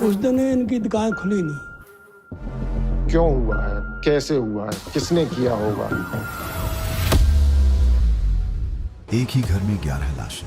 उस दिन इनकी दुकान खुली नहीं। क्यों हुआ है, कैसे हुआ है, किसने किया होगा? एक ही घर में 11 लाशें।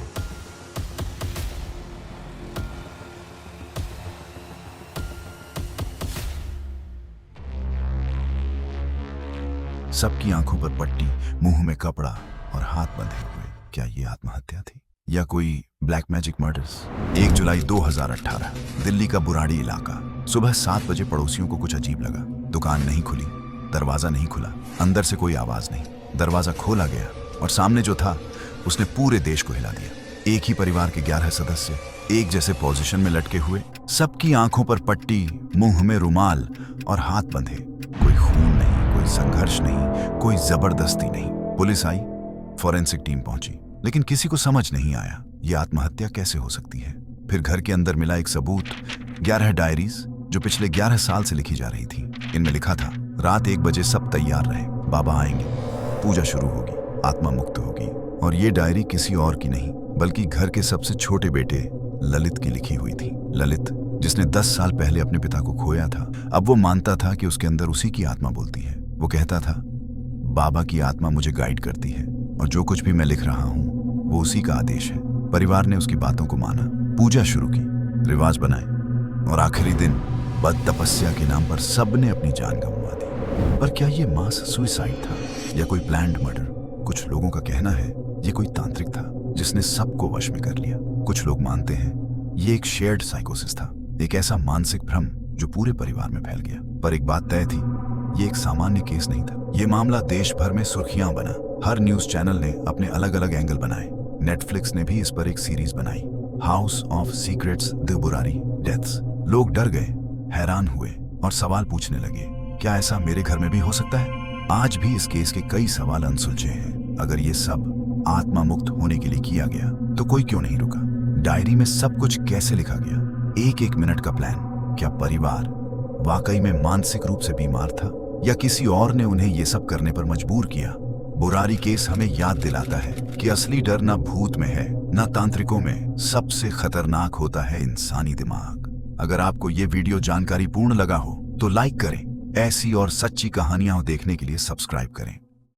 सबकी आंखों पर पट्टी, मुंह में कपड़ा और हाथ बंधे हुए। क्या ये आत्महत्या थी या कोई ब्लैक मैजिक मर्डर्स? 1 जुलाई 2018, दिल्ली का बुराड़ी इलाका। सुबह 7 बजे पड़ोसियों को कुछ अजीब लगा। दुकान नहीं खुली, दरवाजा नहीं खुला, अंदर से कोई आवाज नहीं। दरवाजा खोला गया और सामने जो था उसने पूरे देश को हिला दिया। एक ही परिवार के 11 सदस्य एक जैसे पोजीशन में लटके हुए, सबकी आंखों पर पट्टी, मुंह में रुमाल और हाथ बंधे। कोई खून नहीं, कोई संघर्ष नहीं, कोई जबरदस्ती नहीं। पुलिस आई, फॉरेंसिक टीम पहुंची, लेकिन किसी को समझ नहीं आया ये आत्महत्या कैसे हो सकती है। फिर घर के अंदर मिला एक सबूत, 11 डायरीज जो पिछले 11 साल से लिखी जा रही थी। इनमें लिखा था, रात 1 बजे सब तैयार रहे, बाबा आएंगे, पूजा शुरू होगी, आत्मा मुक्त होगी। और ये डायरी किसी और की नहीं बल्कि घर के सबसे छोटे बेटे ललित की लिखी हुई थी। ललित, जिसने 10 साल पहले अपने पिता को खोया था, अब वो मानता था कि उसके अंदर उसी की आत्मा बोलती है। वो कहता था, बाबा की आत्मा मुझे गाइड करती है और जो कुछ भी मैं लिख रहा हूँ वो उसी का आदेश है। परिवार ने उसकी बातों को माना, पूजा शुरू की, रिवाज बनाए और आखिरी दिन बद तपस्या के नाम पर सबने अपनी जान गंवा दी। पर क्या ये मास सुसाइड था या कोई प्लान्ड मर्डर? कुछ लोगों का कहना है ये कोई तांत्रिक था जिसने सबको वश में कर लिया। कुछ लोग मानते हैं ये एक शेयर्ड साइकोसिस था, एक ऐसा मानसिक भ्रम जो पूरे परिवार में फैल गया। पर एक बात तय थी, ये एक सामान्य केस नहीं था। ये मामला देश भर में सुर्खियां बना। हर न्यूज चैनल ने अपने अलग अलग एंगल बनाए। नेटफ्लिक्स ने भी इस पर एक सीरीज बनाई, house of secrets, the Burari deaths. लोग डर गए, हैरान हुए और सवाल पूछने लगे, क्या ऐसा मेरे घर में भी हो सकता है? आज भी इस केस के कई सवाल अनसुलझे हैं। अगर ये सब आत्मा मुक्त होने के लिए किया गया तो कोई क्यों नहीं रुका? डायरी में सब कुछ कैसे लिखा गया? एक एक मिनट का प्लान। क्या परिवार वाकई में मानसिक रूप से बीमार था या किसी और ने उन्हें ये सब करने पर मजबूर किया? बुराड़ी केस हमें याद दिलाता है कि असली डर ना भूत में है, ना तांत्रिकों में। सबसे खतरनाक होता है इंसानी दिमाग। अगर आपको ये वीडियो जानकारी पूर्ण लगा हो तो लाइक करें। ऐसी और सच्ची कहानियां देखने के लिए सब्सक्राइब करें।